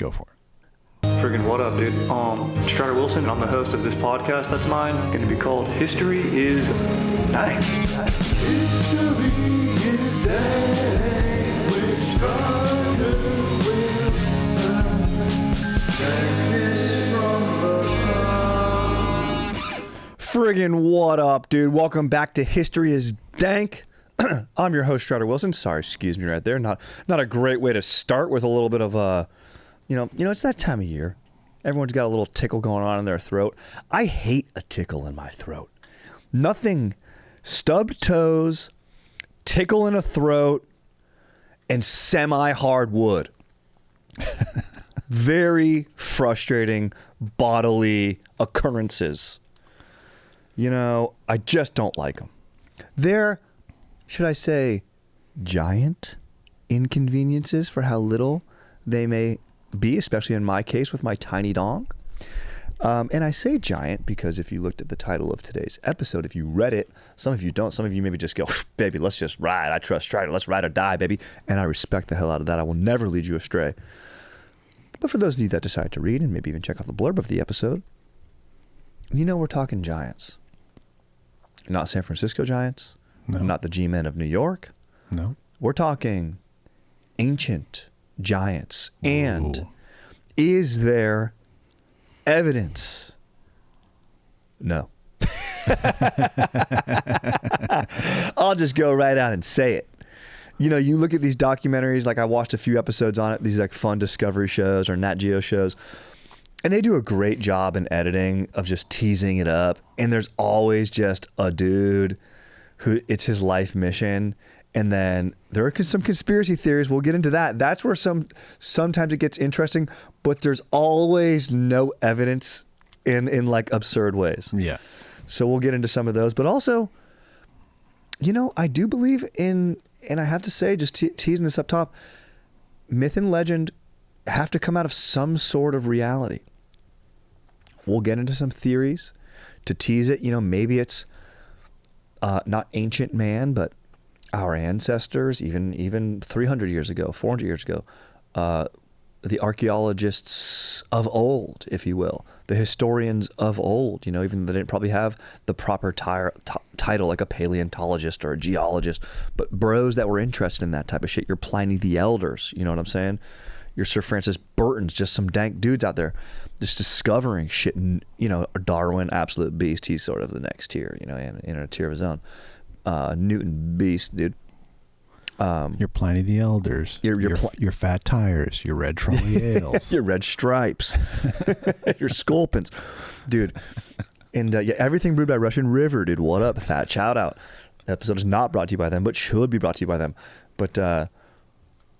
Go for it. Friggin' what up, dude? Strider Wilson, I'm the host of this podcast that's mine, going to be called History is Dank. History is Dank with Strider Wilson. Dankness from the ground. Friggin' what up, dude? Welcome back to History is Dank. I'm your host, Strider Wilson. Sorry, excuse me right there. Not a great way to start with a little bit of you know, it's that time of year. Everyone's got a little tickle going on in their throat. I hate a tickle in my throat. Nothing, stubbed toes, tickle in a throat, and semi-hard wood. Very frustrating bodily occurrences. You know, I just don't like them. They're, should I say, giant inconveniences for how little they may be, especially in my case with my tiny dong. And I say giant because if you looked at the title of today's episode, if you read it, some of you don't, some of you maybe just go, baby, let's just ride. I trust Strider. Let's ride or die, baby. And I respect the hell out of that. I will never lead you astray. But for those of you that decide to read and maybe even check out the blurb of the episode, you know we're talking giants. Not San Francisco Giants. No. Not the G-Men of New York. No. We're talking ancient giants. And is there evidence? No. I'll just go right out and say it. You know, you look at these documentaries, like I watched a few episodes on it, these like fun Discovery shows or Nat Geo shows, and they do a great job in editing of just teasing it up. And there's always just a dude who it's his life mission. And then there are some conspiracy theories. We'll get into that. That's where sometimes it gets interesting, but there's always no evidence in like absurd ways. Yeah. So we'll get into some of those. But also, you know, I do believe in, and I have to say, just teasing this up top, myth and legend have to come out of some sort of reality. We'll get into some theories to tease it. You know, maybe it's not ancient man, but our ancestors, even 300 years ago, 400 years ago, the archaeologists of old, if you will, the historians of old, you know, even though they didn't probably have the proper title like a paleontologist or a geologist, but bros that were interested in that type of shit. Your Pliny the Elders, you know what I'm saying? Your Sir Francis Burtons, just some dank dudes out there just discovering shit. And, you know, Darwin, absolute beast. He's sort of the next tier, you know, in a tier of his own. Newton, beast, dude. Your Pliny the Elders, your fat tires, your red trolley ales, your red stripes, your sculpins, dude. And yeah, everything brewed by Russian River, dude. What up? Fat shout out. Episode is not brought to you by them, but should be brought to you by them. But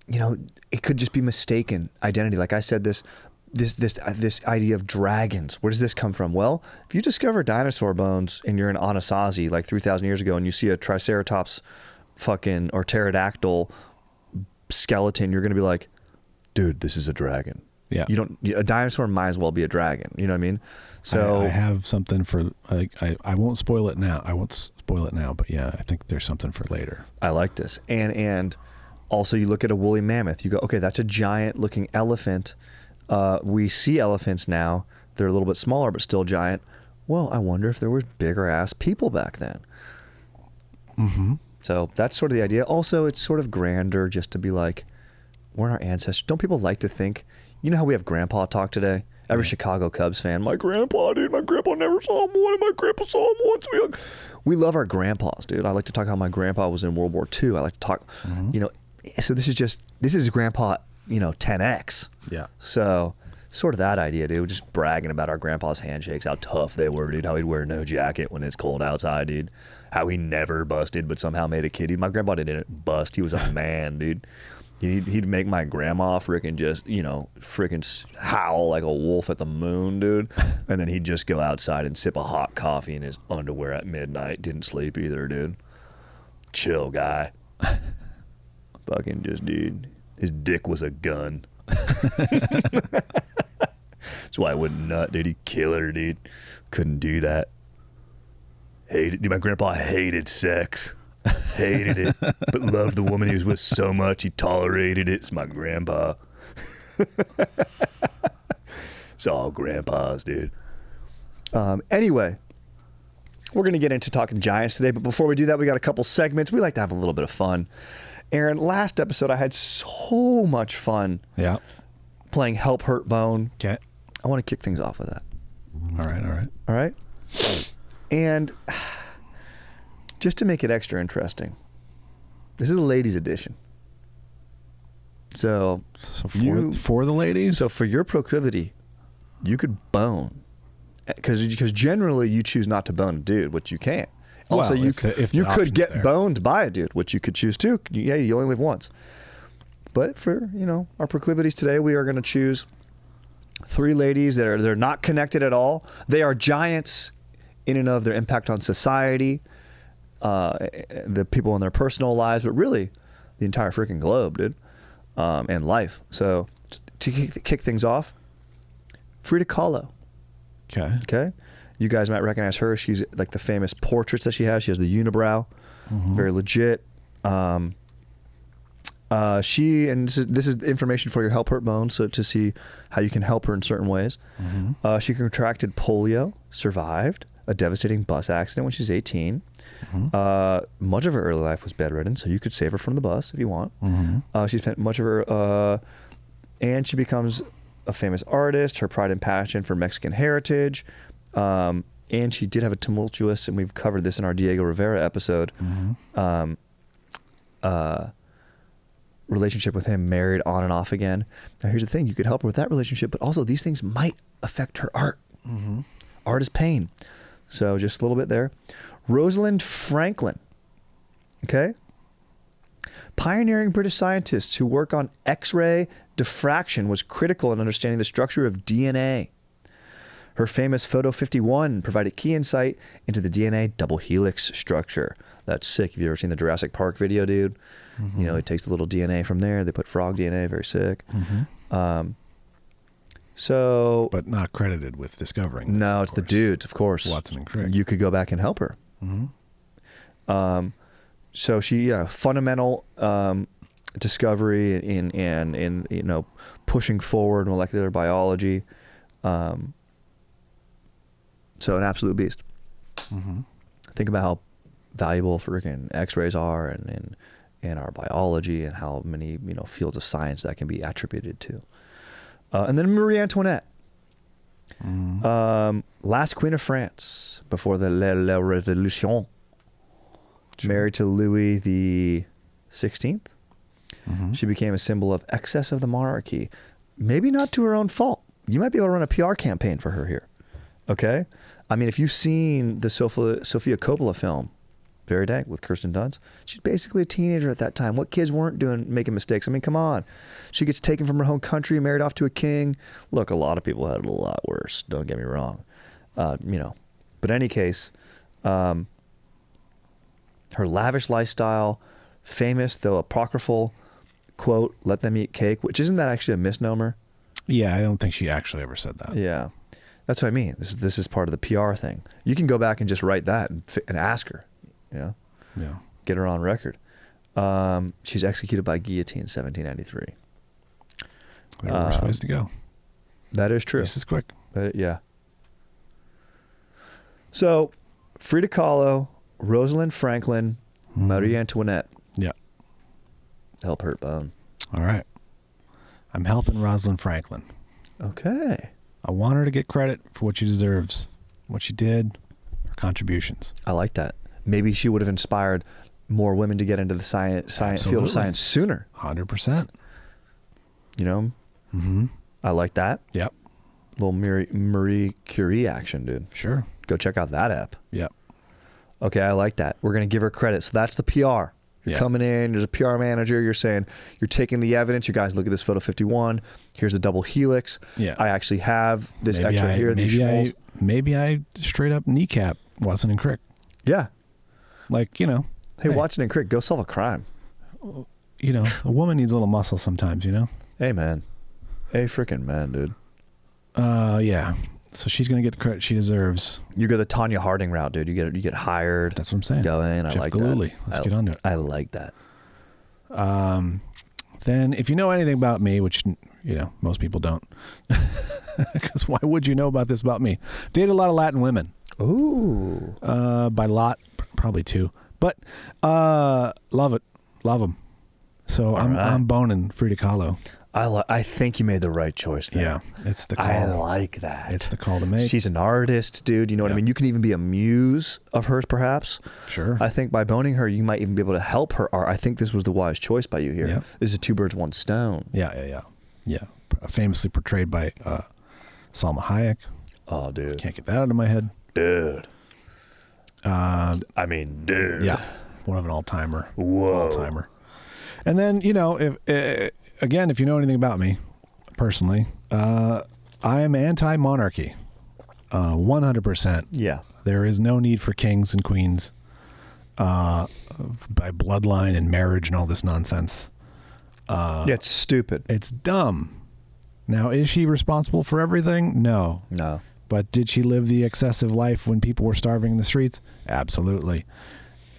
you know, it could just be mistaken identity. Like I said, this idea of dragons. Where does this come from? Well, if you discover dinosaur bones and you're in Anasazi like 3,000 years ago and you see a Triceratops fucking or pterodactyl skeleton, you're going to be like, dude, this is a dragon. Yeah. A dinosaur might as well be a dragon. You know what I mean? So I have something for, I won't spoil it now. But yeah, I think there's something for later. I like this. And also you look at a woolly mammoth, you go, okay, that's a giant looking elephant. We see elephants now. They're a little bit smaller, but still giant. Well, I wonder if there was bigger ass people back then. Mm-hmm. So that's sort of the idea. Also, it's sort of grander just to be like, we're our ancestors. Don't people like to think, you know how we have grandpa talk today? Every Chicago Cubs fan, my grandpa, dude, my grandpa never saw him once, my grandpa saw him once. We love our grandpas, dude. I like to talk how my grandpa was in World War II. I like to talk, you know, so this is grandpa, you know, 10X. Yeah. So sort of that idea, dude. Just bragging about our grandpa's handshakes, how tough they were, dude. How he'd wear no jacket when it's cold outside, dude. How he never busted, but somehow made a kid. Dude, my grandpa didn't bust. He was a man, dude. He'd make my grandma frickin' just, you know, frickin' howl like a wolf at the moon, dude. And then he'd just go outside and sip a hot coffee in his underwear at midnight. Didn't sleep either, dude. Chill guy. Fucking just, dude. His dick was a gun. That's why I wouldn't nut, dude. He'd kill her, dude. Couldn't do that. Hated, dude, my grandpa hated sex. Hated it. But loved the woman he was with so much he tolerated it. It's my grandpa. It's all grandpas, dude. Anyway, we're going to get into talking Giants today, but before we do that, we got a couple segments. We like to have a little bit of fun. Aaron, last episode, I had so much fun playing Help Hurt Bone. Okay. I want to kick things off with that. All right. All right? And just to make it extra interesting, this is a ladies' edition. So for the ladies? So for your proclivity, you could bone. Because generally you choose not to bone a dude, which you can't. Also, well, you could get there. boned by a dude, which you could choose too. You only live once. But for our proclivities today, we are going to choose 3 ladies that they're not connected at all. They are giants in and of their impact on society, the people in their personal lives, but really the entire freaking globe, dude, and life. So to kick things off, Frida Kahlo. Okay. You guys might recognize her. She's like the famous portraits that she has. She has the unibrow, very legit. This is information for your Help Hurt Bone, so to see how you can help her in certain ways. She contracted polio, survived a devastating bus accident when she was 18. Much of her early life was bedridden, so you could save her from the bus if you want. She spent much of her, and she becomes a famous artist, her pride and passion for Mexican heritage. And she did have a tumultuous, and we've covered this in our Diego Rivera episode, relationship with him, married on and off again. Now here's the thing, you could help her with that relationship, but also these things might affect her art. Art is pain. So just a little bit there. Rosalind Franklin. Okay. Pioneering British scientists who work on X-ray diffraction, was critical in understanding the structure of DNA. Her famous Photo 51 provided key insight into the DNA double helix structure. That's sick. Have you ever seen the Jurassic Park video, dude? It takes the little DNA from there. They put frog DNA. Very sick. But not credited with discovering this, No, it's the dudes, of course. Watson and Crick. You could go back and help her. So she, fundamental discovery in pushing forward molecular biology. So an absolute beast. Think about how valuable freaking X-rays are and our biology, and how many fields of science that can be attributed to. And then Marie Antoinette, last queen of France before the La Revolution, married to Louis the 16th. She became a symbol of excess of the monarchy. Maybe not to her own fault. You might be able to run a PR campaign for her here. Okay? I mean, if you've seen the Sofia Coppola film, Very Dank, with Kirsten Dunst, she's basically a teenager at that time. What kids weren't making mistakes? I mean, come on. She gets taken from her home country, married off to a king. Look, a lot of people had it a lot worse. Don't get me wrong. But in any case, her lavish lifestyle, famous though apocryphal quote, "Let them eat cake," which isn't that actually a misnomer? Yeah, I don't think she actually ever said that. Yeah, that's what I mean. This is part of the PR thing. You can go back and just write that and ask her. Yeah. Get her on record. She's executed by guillotine, 1793. There are worse ways to go. That is true. This is quick. Yeah. So, Frida Kahlo, Rosalind Franklin, Marie Antoinette. Yeah. Help Hurt Bone. All right. I'm helping Rosalind Franklin. Okay. I want her to get credit for what she deserves, what she did, her contributions. I like that. Maybe she would have inspired more women to get into the science field of science sooner. 100%. I like that. Yep. Little Marie Curie action, dude. Sure. Go check out that app. Yep. Okay, I like that. We're going to give her credit. So that's the PR. You're coming in, there's a PR manager, you're saying, you're taking the evidence, you guys look at this photo 51, here's the double helix. Yeah. I actually have this extra here. Maybe I straight up kneecap Watson and Crick. Yeah. Like, Hey, Watson and Crick, go solve a crime. A woman needs a little muscle sometimes, Hey, man. Hey, freaking man, dude. Yeah. So she's going to get the credit she deserves. You go the Tanya Harding route, dude. You get hired. That's what I'm saying. Go in. I Jeff like Gillooly. that. Let's get on to it. I like that. then if you know anything about me, which, you know, most people don't, because why would you know about this about me? Dated a lot of Latin women. Ooh. By lot, probably 2. But love it. Love them. So I'm boning Frida Kahlo. I think you made the right choice there. Yeah, it's the call. I like that. It's the call to make. She's an artist, dude. You know what I mean? You can even be a muse of hers, perhaps. Sure. I think by boning her, you might even be able to help her art. I think this was the wise choice by you here. Yep. This is 2 birds, 1 stone. Yeah. Famously portrayed by Salma Hayek. Oh, dude. Can't get that out of my head. Dude. Dude. Yeah, one of an all-timer. Whoa. All-timer. And then, you know, if again, if you know anything about me personally, I am anti-monarchy. 100%. Yeah. There is no need for kings and queens by bloodline and marriage and all this nonsense. Yeah, it's stupid. It's dumb. Now, is she responsible for everything? No. No. But did she live the excessive life when people were starving in the streets? Absolutely.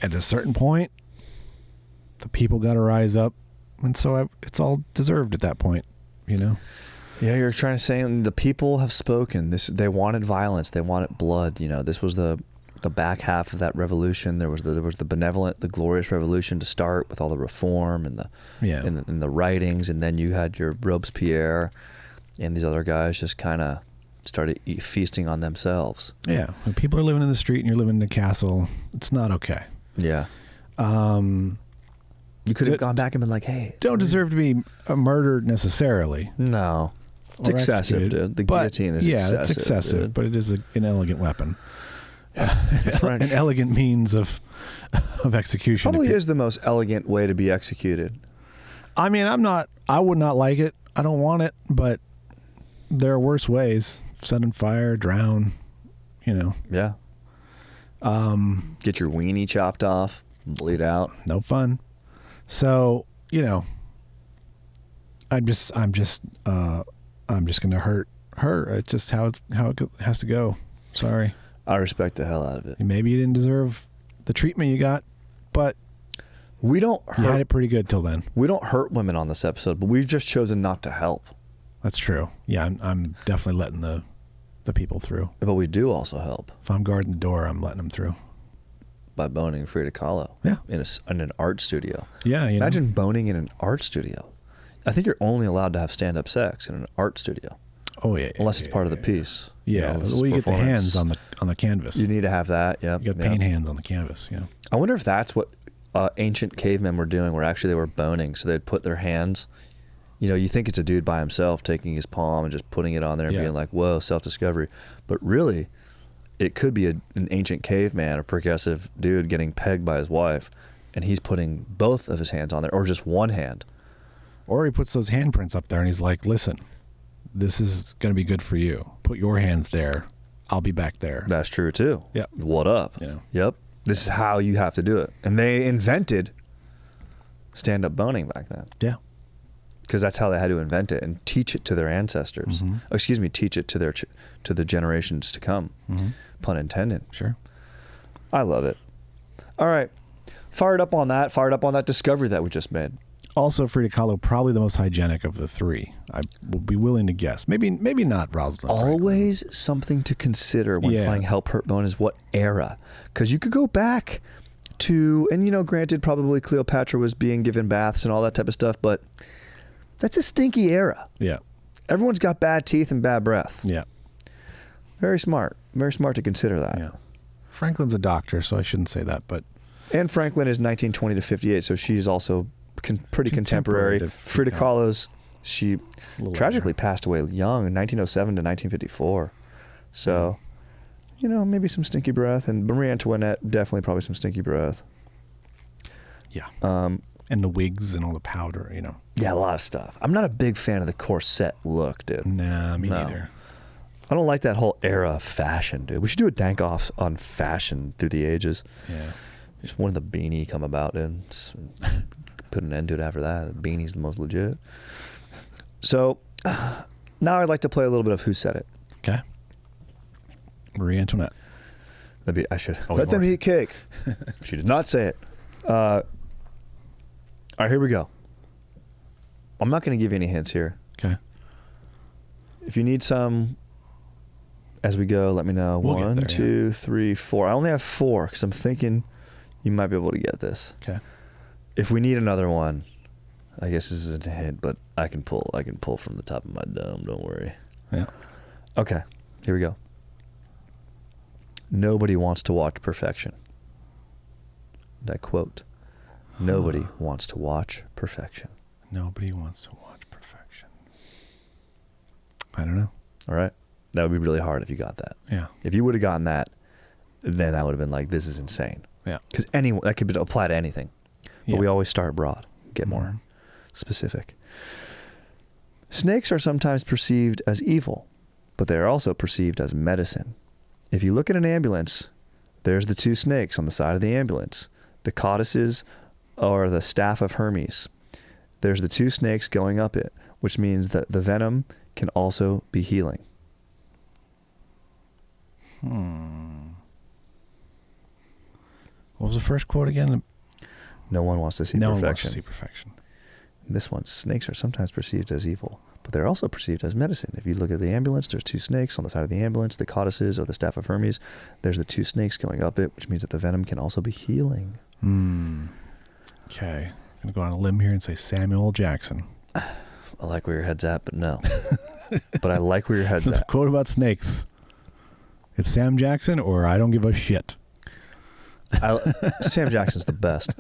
At a certain point, the people got to rise up, and so it's all deserved at that point, you know? Yeah, you're trying to say the people have spoken. They wanted violence. They wanted blood. You know, this was the back half of that revolution. There was the benevolent, the glorious revolution to start with all the reform and the writings, and then you had your Robespierre and these other guys just kind of started feasting on themselves. Yeah, when people are living in the street and you're living in a castle, it's not okay. Yeah. You could have gone back and been like, hey. Don't deserve to be murdered necessarily. No. It's excessive, dude. The guillotine is excessive. Yeah, it's excessive, dude. But it is an elegant weapon. An elegant means of execution. Probably is the most elegant way to be executed. I mean, I would not like it. I don't want it, but there are worse ways. Set on fire, drown, you know. Yeah. Get your weenie chopped off, bleed out. No fun. So, you know, I'm just gonna hurt her. It's just how it has to go. Sorry. I respect the hell out of it. Maybe you didn't deserve the treatment you got, but you had it pretty good till then. We don't hurt women on this episode, but we've just chosen not to help. That's true. Yeah, I'm definitely letting the people through. But we do also help. If I'm guarding the door, I'm letting them through. By boning Frida Kahlo. Yeah. In an art studio. Yeah. Imagine boning in an art studio. I think you're only allowed to have stand-up sex in an art studio. Oh yeah. Unless it's part of the piece. Yeah. Well, you get the hands on the canvas. You need to have that. Yeah. You got paint hands on the canvas. Yeah. I wonder if that's what ancient cavemen were doing, where actually they were boning. So they'd put their hands. You know, you think it's a dude by himself taking his palm and just putting it on there and being like, "Whoa, self-discovery," but really, it could be an ancient caveman, a progressive dude getting pegged by his wife, and he's putting both of his hands on there, or just one hand. Or he puts those handprints up there and he's like, listen, this is going to be good for you. Put your hands there. I'll be back there. That's true too. Yep. What up? You know. Yep. This is how you have to do it. And they invented stand-up boning back then. Yeah. Because that's how they had to invent it and teach it to their ancestors. Mm-hmm. Excuse me, teach it to the generations to come. Mm-hmm. Pun intended. Sure. I love it. All right. Fired up on that discovery that we just made. Also, Frida Kahlo, probably the most hygienic of the three. I will be willing to guess. Maybe not Rosalind. Always Franklin. Something to consider when playing Help Hurt Bone is what era. Because you could go back to, and granted, probably Cleopatra was being given baths and all that type of stuff, but that's a stinky era. Yeah. Everyone's got bad teeth and bad breath. Yeah. Very smart. Very smart to consider that. Yeah. Franklin's a doctor, so I shouldn't say that, but... And Franklin is 1920 to 58, so she's also pretty contemporary. Frida Kahlo's, she tragically passed away young in 1907 to 1954. So, maybe some stinky breath. And Marie Antoinette, definitely probably some stinky breath. Yeah. And the wigs and all the powder, Yeah, a lot of stuff. I'm not a big fan of the corset look, dude. Nah, me neither. I don't like that whole era of fashion, dude. We should do a dank off on fashion through the ages. Yeah. Just when the beanie come about, dude. Put an end to it after that. The beanie's the most legit. So, now I'd like to play a little bit of Who Said It. Okay. Marie Antoinette. I should let them eat cake. She did not say it. All right, here we go. I'm not going to give you any hints here. Okay. If you need some as we go, let me know. We'll get 1, there, 2, 3, 4. I only have 4 because I'm thinking you might be able to get this. Okay. If we need another one, I guess this isn't a hint, but I can pull from the top of my dome. Don't worry. Yeah. Okay. Here we go. Nobody wants to watch perfection. And I quote, nobody wants to watch perfection. Nobody wants to watch perfection. I don't know. All right. That would be really hard if you got that. Yeah. If you would have gotten that, then I would have been like, this is insane. Yeah. Because that could apply to anything. But we always start broad, get more specific. Snakes are sometimes perceived as evil, but they are also perceived as medicine. If you look at an ambulance, there's the 2 snakes on the side of the ambulance. The codices are the staff of Hermes. There's the 2 snakes going up it, which means that the venom can also be healing. What was the first quote again? No one wants to see No perfection. one wants to see perfection. This one, snakes are sometimes perceived as evil, but they're also perceived as medicine. If you look at the ambulance, there's 2 snakes on the side of the ambulance. The codices are the staff of Hermes. There's the 2 snakes going up it, which means that the venom can also be healing. Okay. I'm going to go on a limb here and say Samuel L. Jackson. I like where your head's at, but no. But I like where your head's That's a at. quote about snakes. It's Sam Jackson or I don't give a shit. Sam Jackson's the best.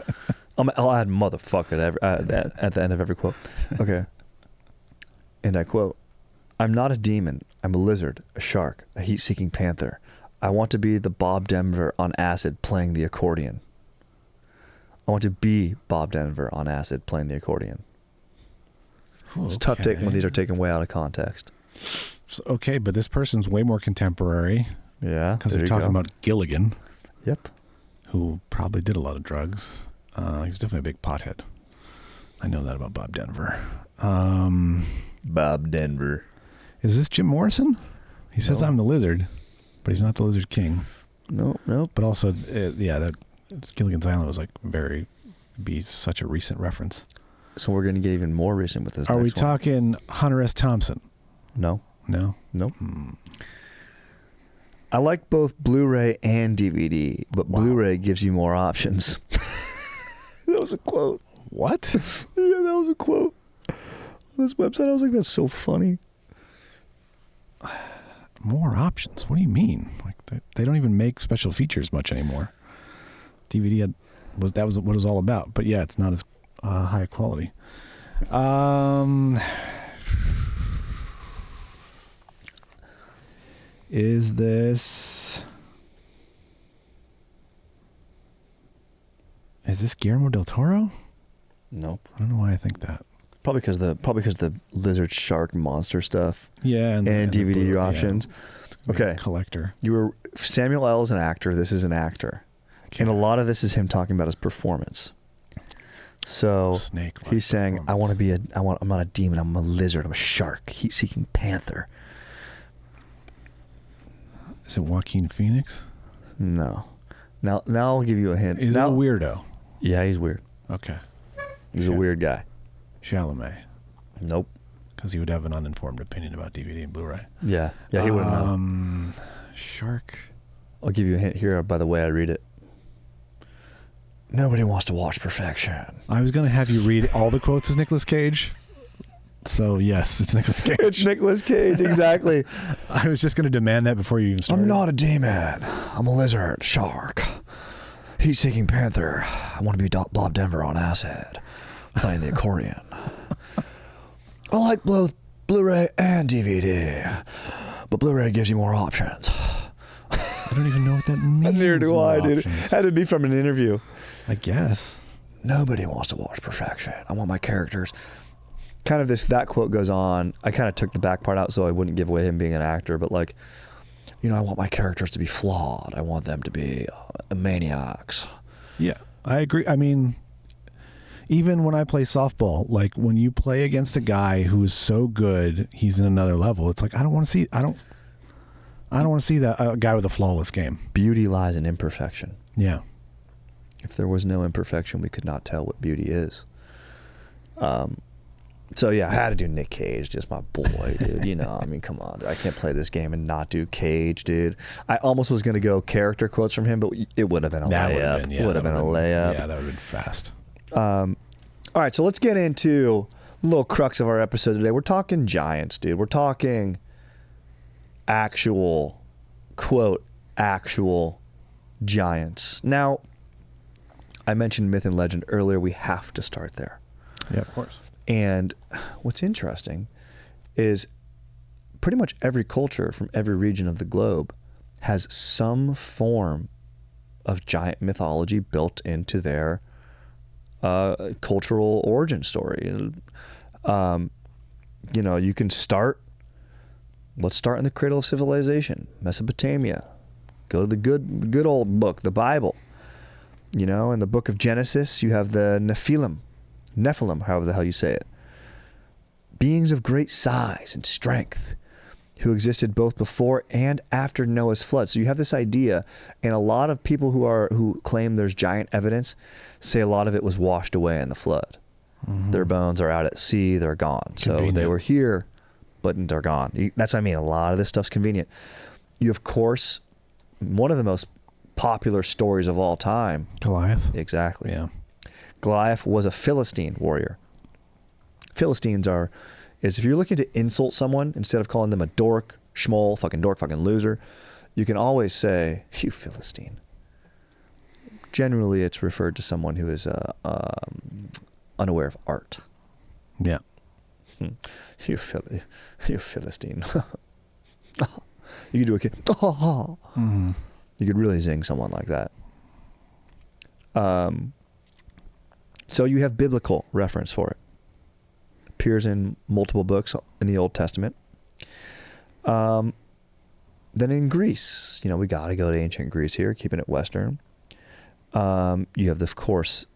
I'll add motherfucker at the end of every quote. Okay. And I quote, I'm not a demon. I'm a lizard, a shark, a heat-seeking panther. I want to be the Bob Denver on acid playing the accordion. I want to be Bob Denver on acid playing the accordion. It's tough when these are taken way out of context. Okay, but this person's way more contemporary. Yeah. Because they're talking about Gilligan. Yep. Who probably did a lot of drugs. He was definitely a big pothead. I know that about Bob Denver. Bob Denver. Is this Jim Morrison? He says I'm the lizard, but he's not the Lizard King. Nope. But also, that Gilligan's Island was be such a recent reference. So we're going to get even more recent with this. Are we next one. talking Hunter S. Thompson? No. No? Nope. I like both Blu-ray and DVD, but Blu-ray gives you more options. That was a quote. What? Yeah, that was a quote. On this website, I was like, that's so funny. More options? What do you mean? They don't even make special features much anymore. DVD was what it was all about. But yeah, it's not as high quality. Is this Guillermo del Toro? Nope. I don't know why I think that. Probably because the lizard shark monster stuff. Yeah, and DVD Blu-ray, options. Yeah. Okay. Collector. Samuel L. is an actor. This is an actor. Okay. And a lot of this is him talking about his performance. So he's saying, I'm not a demon, I'm a lizard, I'm a shark, heat-seeking panther. Is it Joaquin Phoenix? No. Now I'll give you a hint. Is it a weirdo? Yeah, he's weird. Okay. He's a weird guy. Chalamet. Nope. Because he would have an uninformed opinion about DVD and Blu-ray. Yeah, he wouldn't know. Shark. I'll give you a hint here by the way I read it. Nobody wants to watch perfection. I was going to have you read all the quotes as Nicolas Cage. So, yes, it's Nicolas Cage. It's Nicolas Cage, exactly. I was just going to demand that before you even started. I'm not a demon. I'm a lizard, shark, heat-seeking panther. I want to be Bob Denver on acid, playing the accordion. I like both Blu-ray and DVD, but Blu-ray gives you more options. I don't even know what that means. Neither do I, dude. It had to be from an interview. I guess. Nobody wants to watch perfection. I want my characters. Kind of that quote goes on. I kind of took the back part out so I wouldn't give away him being an actor, but I want my characters to be flawed. I want them to be maniacs. Yeah, I agree. I mean, even when I play softball, when you play against a guy who is so good, he's in another level. It's I don't want to see. I don't want to see that guy with a flawless game. Beauty lies in imperfection. Yeah. If there was no imperfection, we could not tell what beauty is. So yeah, I had to do Nick Cage, just my boy, dude. You know, I mean, come on, dude. I can't play this game and not do Cage, dude. I almost was gonna go character quotes from him, but it would have been a layup. Would have been a layup. Yeah, that would have been fast. All right, so let's get into the little crux of our episode today. We're talking giants, dude. We're talking actual, quote, actual giants. Now, I mentioned myth and legend earlier. We have to start there. Yeah, of course. And what's interesting is pretty much every culture from every region of the globe has some form of giant mythology built into their cultural origin story. You know, you can start, let's start in the cradle of civilization, Mesopotamia. Go to the good old book, the Bible. You know, in the book of Genesis, you have the Nephilim, however the hell you say it. Beings of great size and strength who existed both before and after Noah's flood. So you have this idea, and a lot of people who claim there's giant evidence say a lot of it was washed away in the flood. Mm-hmm. Their bones are out at sea, they're gone. Convenient. So they were here, but they're gone. That's what I mean. A lot of this stuff's convenient. You, of course, one of the most popular stories of all time. Goliath. Exactly. Yeah. Goliath was a Philistine warrior. Philistines is if you're looking to insult someone, instead of calling them a dork, schmoll, fucking dork, fucking loser, you can always say, you Philistine. Generally, it's referred to someone who is unaware of art. Yeah. You Philistine. You could do a kid. Mm-hmm. You could really zing someone like that. So you have biblical reference for it. Appears in multiple books in the Old Testament. Then in Greece, you know, we got to go to ancient Greece here, keeping it Western. You have, of course,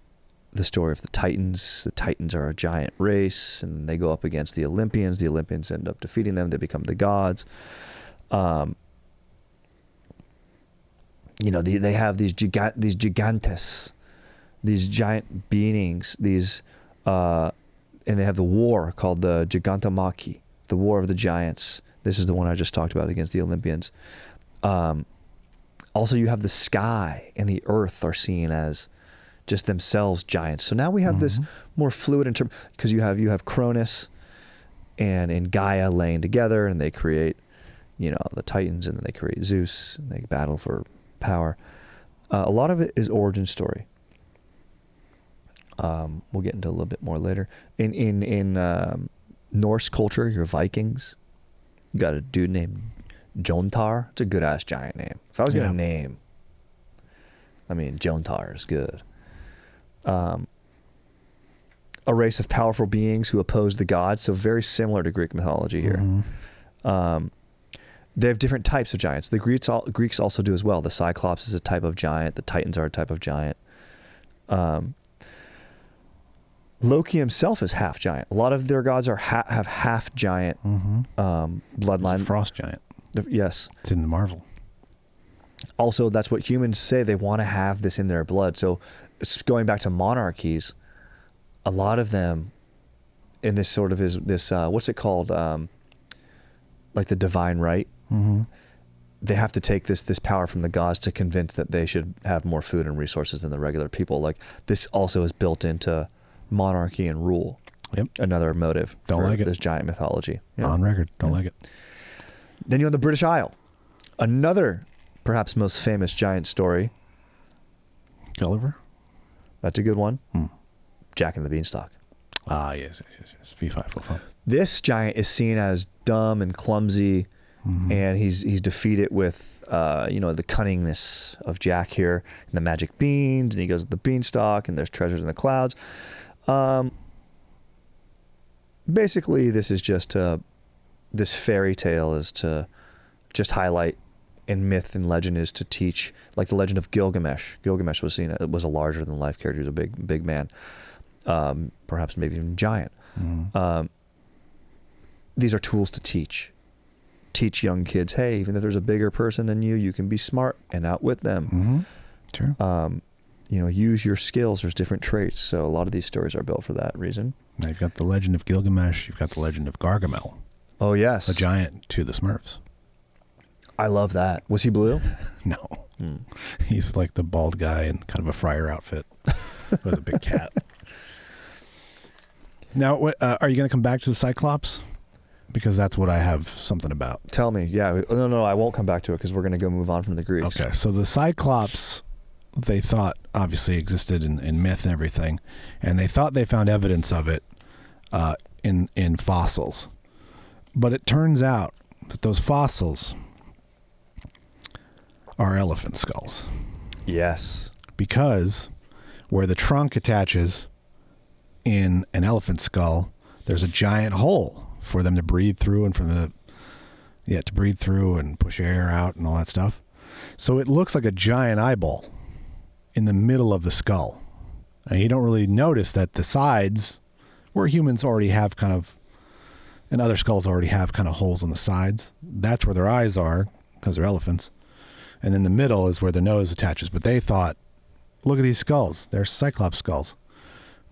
the story of the Titans. The Titans are a giant race, and they go up against the Olympians. The Olympians end up defeating them. They become the gods. You know, they have these gigantes, these giant beings, and they have the war called the Gigantomachy, the War of the Giants. This is the one I just talked about against the Olympians. Also, you have the sky and the earth are seen as just themselves giants. So now we have this more fluid in term, because you have Cronus and Gaia laying together, and they create, you know, the Titans, and then they create Zeus, and they battle for power. A lot of it is origin story. We'll get into a little bit more later. In Norse culture, your Vikings, you got a dude named Jontar. It's a good ass giant name. If I was gonna name, I mean, Jontar is good. A race of powerful beings who opposed the gods, so very similar to Greek mythology here. Mm-hmm. They have different types of giants. The Greeks also do as well. The Cyclops is a type of giant. The Titans are a type of giant. Loki himself is half giant. A lot of their gods are have half giant bloodline. Frost giant. Yes. It's in the Marvel. Also, that's what humans say. They want to have this in their blood. So it's going back to monarchies. A lot of them in this sort of is this, what's it called? Like the divine right. Mm-hmm. They have to take this power from the gods to convince that they should have more food and resources than the regular people. Like this also is built into monarchy and rule. Yep. Another motive. Don't for like it. This giant mythology. Yeah. On record. Don't like it. Then you have the British Isle. Another perhaps most famous giant story. Gulliver? That's a good one. Jack and the Beanstalk. Ah, yes. V5. This giant is seen as dumb and clumsy, and he's defeated with the cunningness of Jack here and the magic beans, and he goes with the beanstalk, and there's treasures in the clouds. Basically, this is just this fairy tale is to just highlight, and myth and legend is to teach, like the legend of Gilgamesh. Gilgamesh was seen was a larger than life character. He was a big man, perhaps maybe even giant. These are tools to teach young kids, hey, even if there's a bigger person than you, you can be smart and outwit them. Sure. use your skills. There's different traits. So a lot of these stories are built for that reason. Now you've got the legend of Gilgamesh. You've got the legend of Gargamel, Oh, yes. a giant to the Smurfs. I love that. Was he blue? No. He's like the bald guy in kind of a friar outfit. He was a big cat. Now, are you going to come back to the Cyclops? Because that's what I have something about. Tell me. Yeah. No, I won't come back to it because we're going to go move on from the Greeks. Okay, so the Cyclops, they thought obviously existed in myth and everything, and they thought they found evidence of it in fossils. But it turns out that those fossils are elephant skulls. Yes. Because where the trunk attaches in an elephant skull, there's a giant hole for them to breathe through and to breathe through and push air out and all that stuff. So it looks like a giant eyeball in the middle of the skull. And you don't really notice that the sides, where humans already have kind of, and other skulls already have kind of holes on the sides, that's where their eyes are because they're elephants. And then the middle is where the nose attaches. But they thought, look at these skulls. They're Cyclops skulls.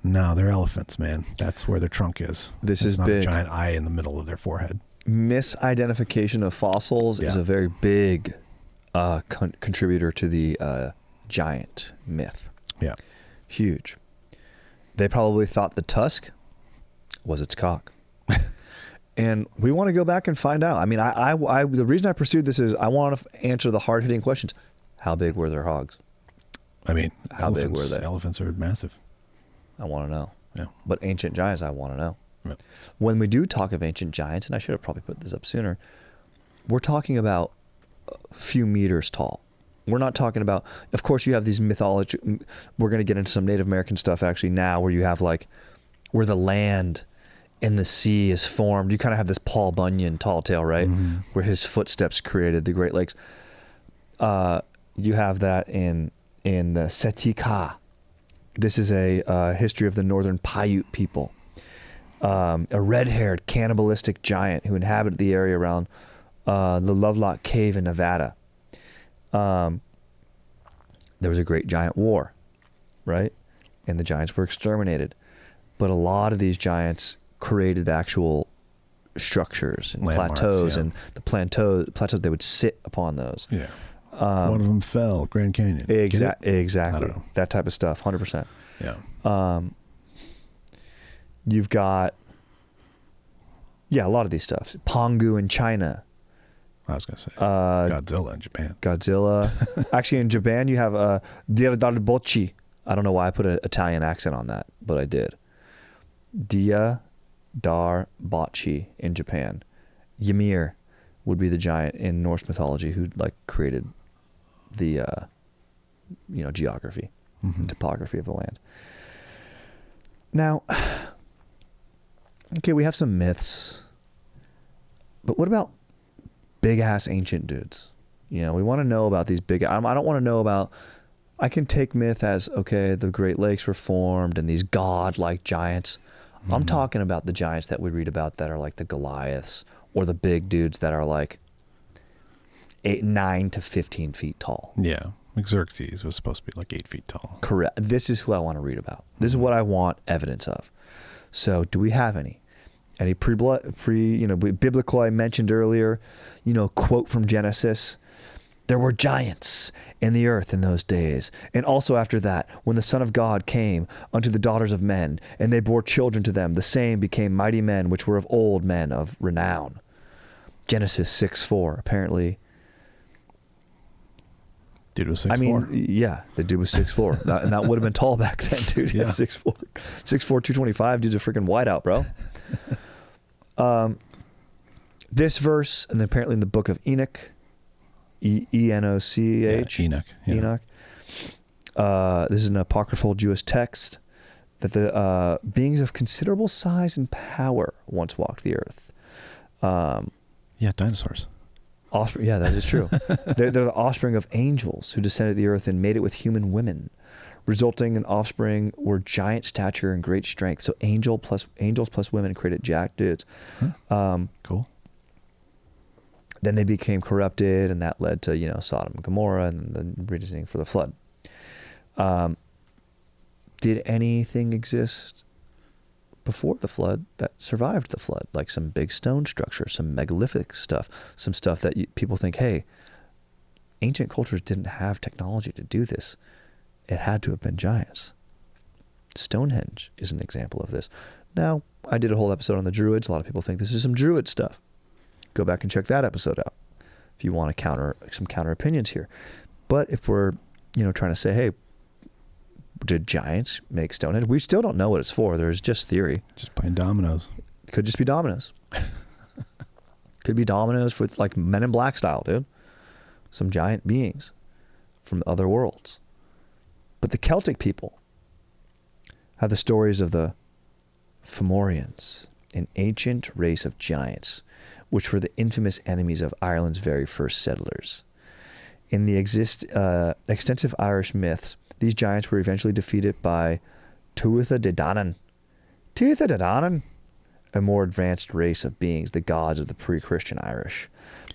No, they're elephants, man. That's where their trunk is. This is not big. A giant eye in the middle of their forehead. Misidentification of fossils is a very big contributor to the giant myth. Yeah. Huge. They probably thought the tusk was its cock. And we want to go back and find out. I mean, I the reason I pursued this is I want to answer the hard-hitting questions. How big were their hogs? I mean, how big were they? Elephants are massive. I want to know. Yeah. But ancient giants, I want to know. Yeah. When we do talk of ancient giants, and I should have probably put this up sooner, we're talking about a few meters tall. We're not talking about, of course, you have these mythology. We're going to get into some Native American stuff actually now where you have like, where the land and the sea is formed. You kind of have this Paul Bunyan tall tale, right? Mm-hmm. Where his footsteps created the Great Lakes. You have that in the Setika. This is a history of the northern Paiute people. A red-haired cannibalistic giant who inhabited the area around the Lovelock Cave in Nevada. There was a great giant war, right? And the giants were exterminated. But a lot of these giants created actual structures and Landmarks, plateaus, yeah. and the plateaus, they would sit upon those. Yeah. One of them fell, Grand Canyon. Exactly. I don't know. That type of stuff, 100%. Yeah. You've got, a lot of these stuff. Pongu in China. I was going to say Godzilla in Japan. Godzilla. Actually, in Japan, you have Dia dal Bocci. I don't know why I put an Italian accent on that, but I did. Dia dar Bocci in Japan. Ymir would be the giant in Norse mythology who created the geography, and topography of the land. Now, okay, we have some myths, but what about big ass ancient dudes? We want to know about these big. I don't want to know about. I can take myth as okay, the Great Lakes were formed and these god-like giants. I'm talking about the giants that we read about that are like the Goliaths or the big dudes that are like 9 to 15 feet tall. Yeah. Xerxes was supposed to be like 8 feet tall. Correct. This is who I want to read about. This is what I want evidence of. So, do we have any? Any biblical I mentioned earlier, quote from Genesis. There were giants in the earth in those days. And also after that, when the Son of God came unto the daughters of men, and they bore children to them, the same became mighty men, which were of old, men of renown. Genesis 6:4. Apparently, Dude was 6'4". I mean, yeah, the dude was 6'4". And that would have been tall back then, dude. Yeah, 6'4". 6'4", 225. Dude's a freaking whiteout, bro. This verse, and then apparently in the book of Enoch, Enoch. Yeah. Enoch. This is an apocryphal Jewish text that the beings of considerable size and power once walked the earth. Dinosaurs. Offspring, yeah, that is true. They're the offspring of angels who descended the earth and made it with human women, resulting in offspring were giant stature and great strength. So angels plus women created jacked dudes. Cool. Then they became corrupted, and that led to Sodom and Gomorrah and the reasoning for the flood. did anything exist before the flood that survived the flood? Like some big stone structure, some megalithic stuff, some stuff that people think, hey, ancient cultures didn't have technology to do this. It had to have been giants. Stonehenge is an example of this. Now, I did a whole episode on the Druids. A lot of people think this is some Druid stuff. Go back and check that episode out if you want to counter opinions here. But if we're, trying to say, hey, did giants make Stonehenge? We still don't know what it's for. There's just theory. Just playing dominoes. Could just be dominoes. Could be dominoes with like Men in Black style, dude. Some giant beings from other worlds. But the Celtic people have the stories of the Fomorians, an ancient race of giants, which were the infamous enemies of Ireland's very first settlers. In the extensive Irish myths, these giants were eventually defeated by Tuatha De Danann. Tuatha De Danann, a more advanced race of beings, the gods of the pre-Christian Irish.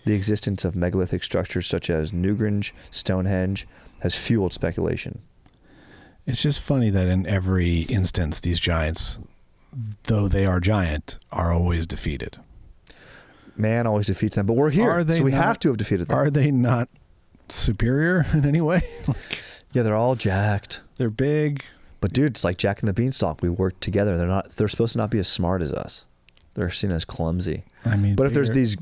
The existence of megalithic structures such as Newgrange, Stonehenge, has fueled speculation. It's just funny that in every instance, these giants, though they are giant, are always defeated. Man always defeats them, but we're here, so we have to have defeated them. Are they not superior in any way? Yeah, they're all jacked. They're big. But dude, it's like Jack and the Beanstalk. We work together. They're supposed to not be as smart as us. They're seen as clumsy. I mean, but if there's these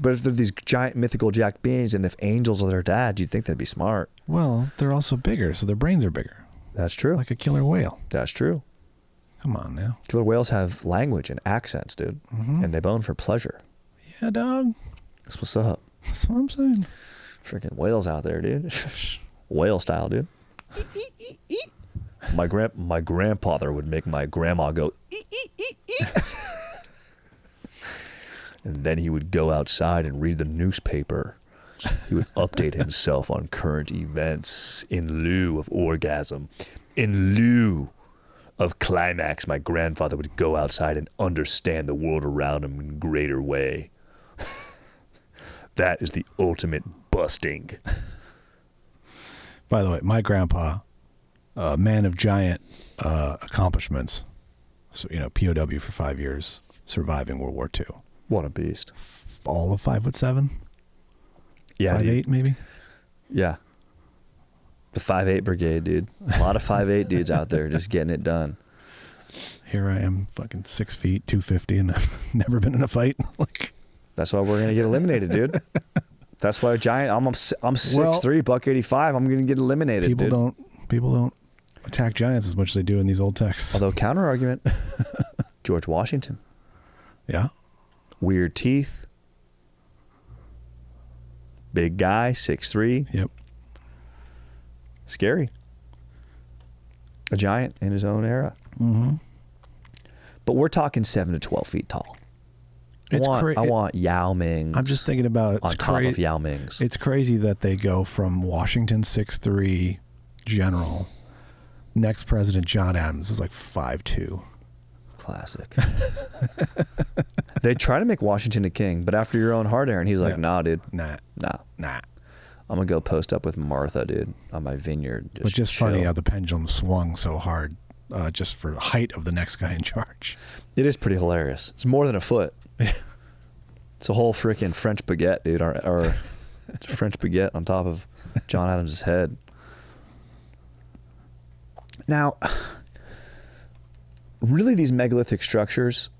giant mythical jacked beings, and if angels are their dad, you'd think they'd be smart. Well, they're also bigger, so their brains are bigger. That's true. Like a killer whale. That's true. Come on now. Killer whales have language and accents, dude. Mm-hmm. And they bone for pleasure. Yeah, dog. That's what's up. That's what I'm saying. Freaking whales out there, dude. Whale style, dude. My grandfather would make my grandma go and then he would go outside and read the newspaper. He would update himself on current events in lieu of orgasm. In lieu of climax, my grandfather would go outside and understand the world around him in a greater way. That is the ultimate busting. By the way, my grandpa, man of giant accomplishments. So, POW for 5 years, surviving World War II. What a beast. All of 5'7"? Yeah, 5'8", maybe? Yeah. The 5'8" brigade, dude. A lot of 5'8" dudes out there just getting it done. Here I am, fucking 6 feet, 250, and I've never been in a fight. That's why we're gonna get eliminated, dude. That's why giant. I'm 6'3", $185. I'm gonna get eliminated. People don't attack giants as much as they do in these old texts. Although counter argument, George Washington. Yeah. Weird teeth. Big guy, 6'3". Yep. Scary. A giant in his own era. Mm-hmm. But we're talking 7 to 12 feet tall. I want Yao Ming. I'm just thinking about on top of Yao Ming's. It's crazy that they go from Washington 6'3" general. Next president John Adams is like 5'2". Classic. They try to make Washington a king, but after your own heart, Aaron, he's like, nah, dude. Nah. I'm gonna go post up with Martha, dude, on my vineyard. Which is just funny how the pendulum swung so hard just for the height of the next guy in charge. It is pretty hilarious. It's more than a foot. It's a whole freaking French baguette, dude. Or it's a French baguette on top of John Adams' head. Now, really, these megalithic structures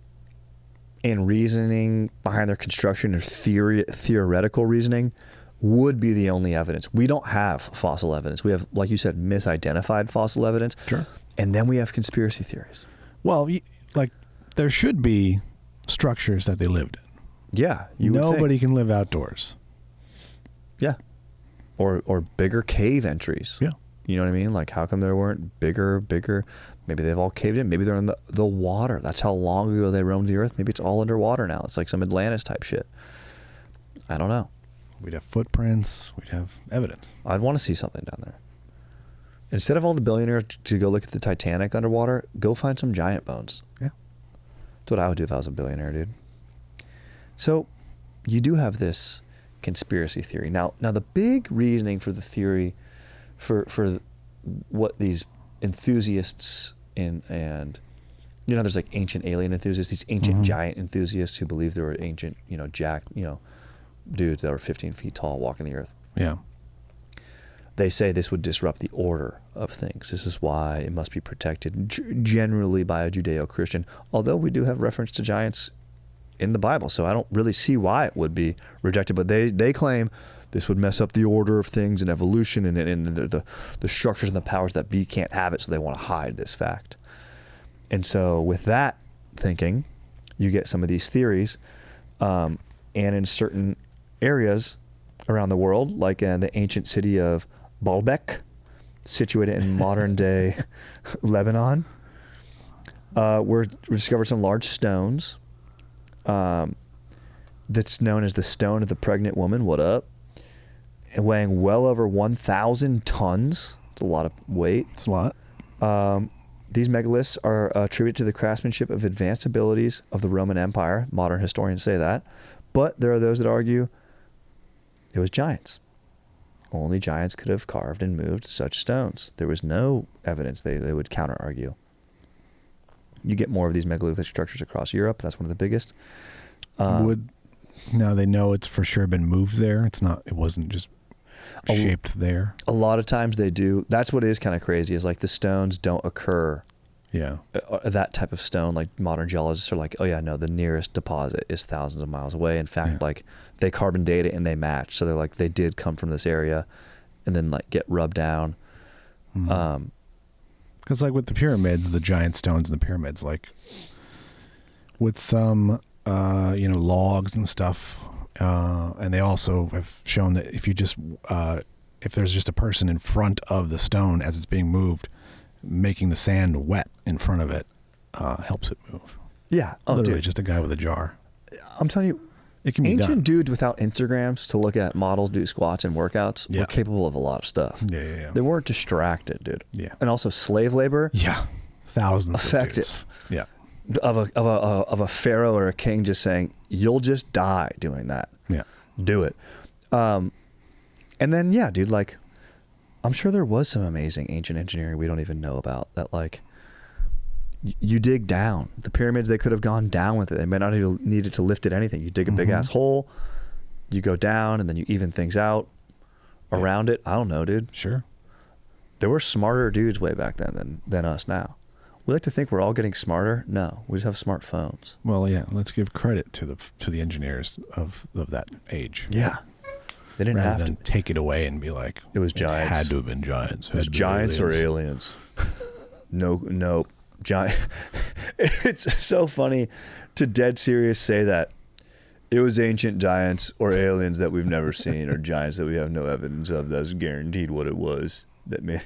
and reasoning behind their construction or theoretical reasoning would be the only evidence. We don't have fossil evidence. We have, like you said, misidentified fossil evidence. Sure. And then we have conspiracy theories. Well, there should be structures that they lived in. Yeah. Nobody can live outdoors. Yeah. Or bigger cave entries. Yeah. You know what I mean? Like, how come there weren't bigger? Maybe they've all caved in. Maybe they're in the water. That's how long ago they roamed the earth. Maybe it's all underwater now. It's like some Atlantis type shit. I don't know. We'd have footprints. We'd have evidence. I'd want to see something down there. Instead of all the billionaires to go look at the Titanic underwater, go find some giant bones. Yeah. That's what I would do if I was a billionaire, dude. So you do have this conspiracy theory. Now the big reasoning for the theory, for what these enthusiasts and you know, there's like ancient alien enthusiasts, these ancient giant enthusiasts who believe there were ancient, you know, dudes that were 15 feet tall walking the earth. Yeah. They say this would disrupt the order of things. This is why it must be protected generally by a Judeo-Christian, although we do have reference to giants in the Bible, so I don't really see why it would be rejected. But they claim this would mess up the order of things and evolution and the structures and the powers that be can't have it, so they want to hide this fact. And so with that thinking, you get some of these theories, and in certain areas around the world, like in the ancient city of Baalbek, situated in modern-day Lebanon, we discovered some large stones that's known as the Stone of the Pregnant Woman. What up? And weighing well over 1,000 tons. It's a lot of weight. It's a lot. These megaliths are attributed to the craftsmanship of advanced abilities of the Roman Empire. Modern historians say that. But there are those that argue it was giants. Only giants could have carved and moved such stones. There was no evidence. They would counter-argue. You get more of these megalithic structures across Europe. That's one of the biggest. Now they know it's for sure been moved there. It wasn't just shaped there. A lot of times they do. That's what is kind of crazy, is like the stones don't occur. Yeah. That type of stone, like modern geologists are like, oh yeah, no, the nearest deposit is thousands of miles away. In fact, like they carbon date it and they match. So they're like, they did come from this area and then like get rubbed down. Because like with the pyramids, the giant stones in the pyramids, like with some, logs and stuff. And they also have shown that if you just, if there's just a person in front of the stone as it's being moved, making the sand wet in front of it helps it move. Yeah. Literally just a guy with a jar. I'm telling you, it can be ancient done. dudes without Instagrams to look at models do squats and workouts were capable of a lot of stuff. Yeah. They weren't distracted, dude. Yeah. And also slave labor. Yeah. Thousands effective. Of dudes. Yeah. Of a pharaoh or a king just saying, you'll just die doing that. Yeah. Do it. And then, yeah, dude, like, I'm sure there was some amazing ancient engineering we don't even know about that, like, you dig down. The pyramids, they could have gone down with it. They might not have needed to lift it anything. You dig a big ass hole, you go down, and then you even things out around it. I don't know, dude. Sure. There were smarter dudes way back then than us now. We like to think we're all getting smarter. No, we just have smartphones. Well, yeah. Let's give credit to the engineers of that age. Yeah, they didn't Rather have than to take it away and be like, it was giants. It had to have been giants. It was giants or aliens. No, giant. It's so funny to dead serious say that it was ancient giants or aliens that we've never seen, or giants that we have no evidence of. That's guaranteed what it was. That made.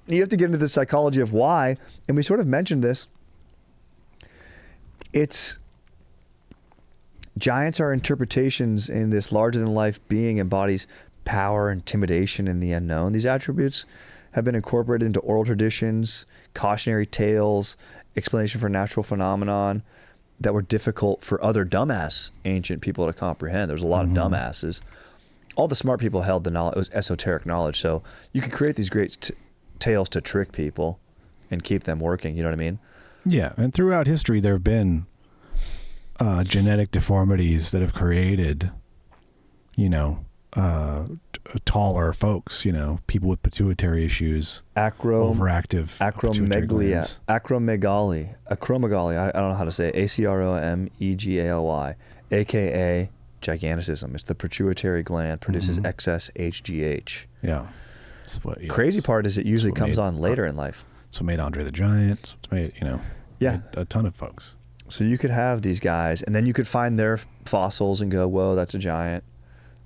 You have to get into the psychology of why, and we sort of mentioned this. It's giants are interpretations in this larger-than-life being embodies power, intimidation, and the unknown. These attributes have been incorporated into oral traditions, cautionary tales, explanation for natural phenomenon that were difficult for other dumbass ancient people to comprehend. There's a lot of dumbasses. All the smart people held the knowledge. It was esoteric knowledge. So you could create these great tales to trick people and keep them working. You know what I mean? Yeah. And throughout history, there have been genetic deformities that have created, taller folks, people with pituitary issues, overactive acromegaly. I don't know how to say it. Acromegaly, aka giganticism. It's the pituitary gland produces excess HGH. Yeah. Crazy part is it usually comes on later in life. So made Andre the Giant. It's made, made a ton of folks. So you could have these guys, and then you could find their fossils and go, whoa, that's a giant.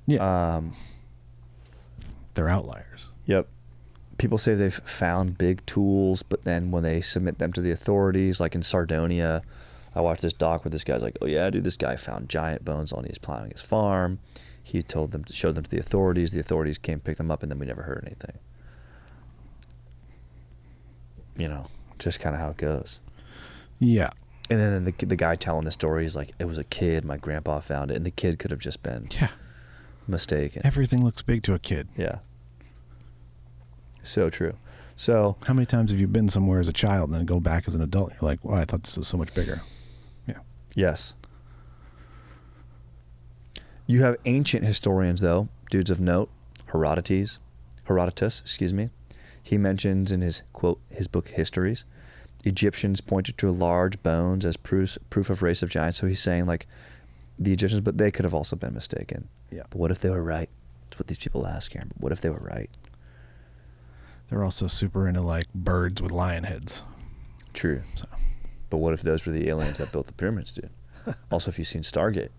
Yeah. They're outliers. Yep. People say they've found big tools, but then when they submit them to the authorities, like in Sardinia, I watched this doc where this guy's like, oh yeah, dude, this guy found giant bones on his plowing his farm. He told them to show them to the authorities. The authorities came pick them up, and then we never heard anything. Just kind of how it goes. Yeah. And then the guy telling the story is like, it was a kid. My grandpa found it, and the kid could have just been mistaken. Everything looks big to a kid. Yeah. So true. So How many times have you been somewhere as a child and then go back as an adult? You're like, well, I thought this was so much bigger. Yeah. yes. You have ancient historians, though, dudes of note, Herodotus, excuse me. He mentions in his, quote, his book Histories, Egyptians pointed to large bones as proof of race of giants. So he's saying, like, the Egyptians, but they could have also been mistaken. Yeah. But what if they were right? That's what these people ask here. But what if they were right? They're also super into like birds with lion heads. True. So But what if those were the aliens that built the pyramids, dude? Also, if you've seen Stargate.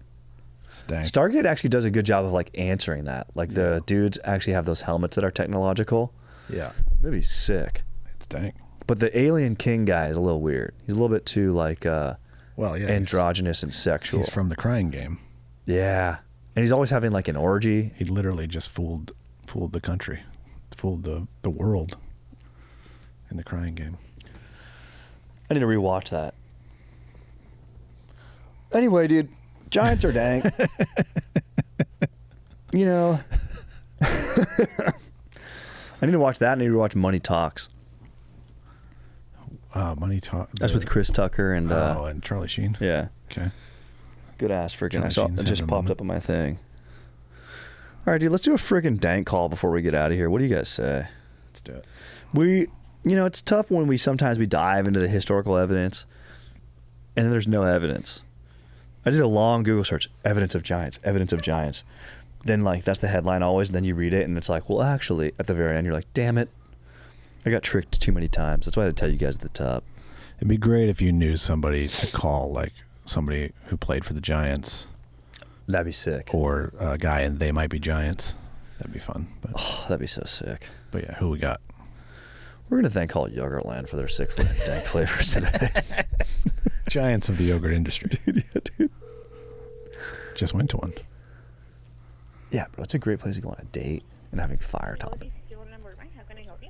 stank. Stargate actually does a good job of like answering that. Like the dudes actually have those helmets that are technological. Yeah. Movie's sick. It's dank. But the alien king guy is a little weird. He's a little bit too like Well, yeah. androgynous and sexual. He's from the Crying Game. Yeah. And he's always having like an orgy. He literally just fooled the country, fooled the world in the Crying Game. I need to rewatch that. Anyway, dude, giants are dank. You know, I need to watch that. I need to watch Money Talks. Money Talk. That's with Chris Tucker and and Charlie Sheen. yeah, Okay. good ass freaking. Charlie I saw Sheen's it just having a popped moment. up on my thing. All right, dude, let's do a freaking dank call before we get out of here. What do you guys say? Let's do it. It's tough when we sometimes dive into the historical evidence, and then there's no evidence. I did a long Google search, evidence of giants, evidence of giants. Then like that's the headline always, and then you read it, and it's like, well, actually, at the very end, you're like, damn it, I got tricked too many times. That's why I had to tell you guys at the top. It'd be great if you knew somebody to call, like somebody who played for the Giants, That'd be sick. or a guy and They Might Be Giants. That'd be fun. But, Oh, that'd be so sick. but yeah, who we got? We're gonna thank Call Yogurtland for their sick dank flavors today. Giants of the yogurt industry. Dude, yeah, dude. Just went to one. Yeah, bro, it's a great place to go on a date and having fire topping. How can I help you?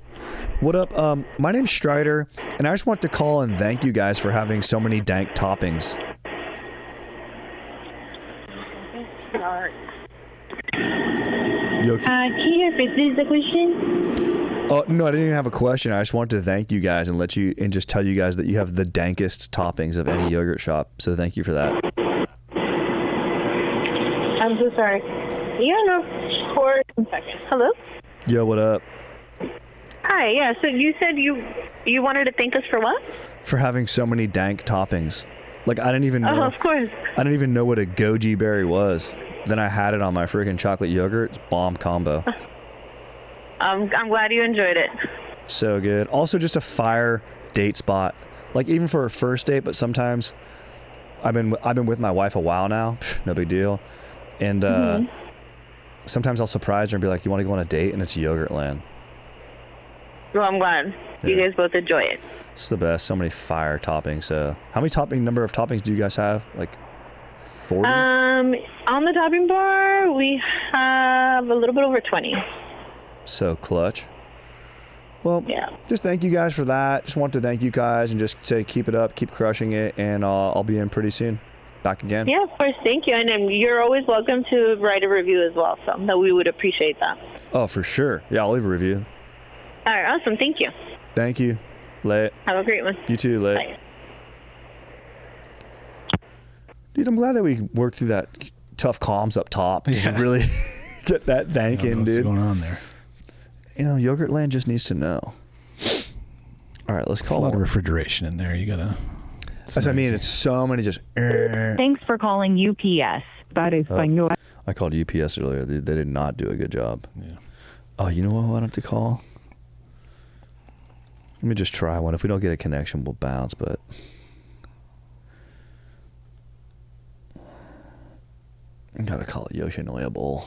What up? My name's Strider, and I just want to call and thank you guys for having so many dank toppings. Can you repeat the question? Oh no, I didn't even have a question. I just wanted to thank you guys and just tell you guys that you have the dankest toppings of any yogurt shop. So thank you for that. I'm so sorry. Yeah, no. For a second. Hello? Yo, what up? Hi, yeah, so you said you wanted to thank us for what? For having so many dank toppings. Like I didn't even know. Oh, of course. I didn't even know what a goji berry was. Then I had it on my freaking chocolate yogurt. It's bomb combo. I'm glad you enjoyed it. So good. Also, just a fire date spot. Like even for a first date, but sometimes I've been with my wife a while now. No big deal. And sometimes I'll surprise her and be like, "You want to go on a date?" And it's Yogurtland. Well, I'm glad you guys both enjoy it. It's the best. So many fire toppings. So, how many number of toppings do you guys have? Like 40? On the topping bar, we have a little bit over 20. So clutch. Well, Yeah. just thank you guys for that. Just want to thank you guys and just say keep it up, keep crushing it, and I'll be in pretty soon. Back again. Yeah, of course. Thank you. And you're always welcome to write a review as well, so that we would appreciate that. Oh, for sure. Yeah, I'll leave a review. All right, awesome. Thank you. Thank you. Late. Have a great one. You too, Late. Bye. Dude, I'm glad that we worked through that tough comms up top to really get that thank I don't know in, what's dude. going on there? You know, Yogurtland just needs to know. All right, let's There's a call lot it. of refrigeration in there. You gotta. That's what I mean. It's so many just. Thanks for calling UPS. Para español. I called UPS earlier. They did not do a good job. Yeah. Oh, you know what I wanted to call? Let me just try one. If we don't get a connection, we'll bounce, but... I gotta call it Yoshinoya Bowl.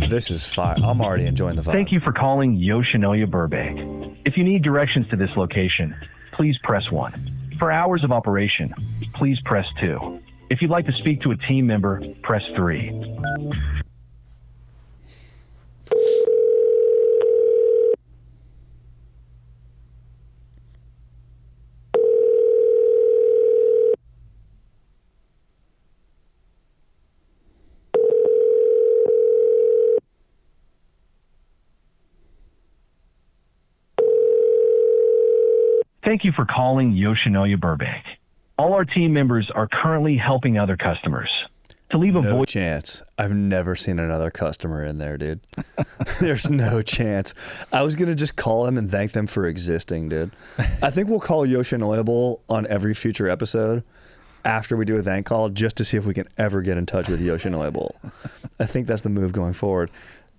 This is fire. I'm already enjoying the vibe. Thank you for calling Yoshinoya Burbank. If you need directions to this location, please press 1. For hours of operation, please press 2. If you'd like to speak to a team member, press 3. Thank you for calling Yoshinoya Burbank. All our team members are currently helping other customers. To leave a No voice. chance. I've never seen another customer in there, dude. There's no chance. I was going to just call them and thank them for existing, dude. I think we'll call Yoshinoya Bowl on every future episode after we do a thank call just to see if we can ever get in touch with Yoshinoya Bowl. I think that's the move going forward.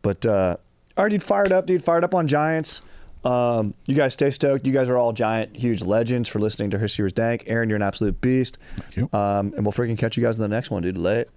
But, all right, dude, fired up on Giants. You guys stay stoked. You guys are all giant, huge legends for listening to History is Dank. Aaron, you're an absolute beast. Thank you. And we'll freaking catch you guys in the next one, dude. Late.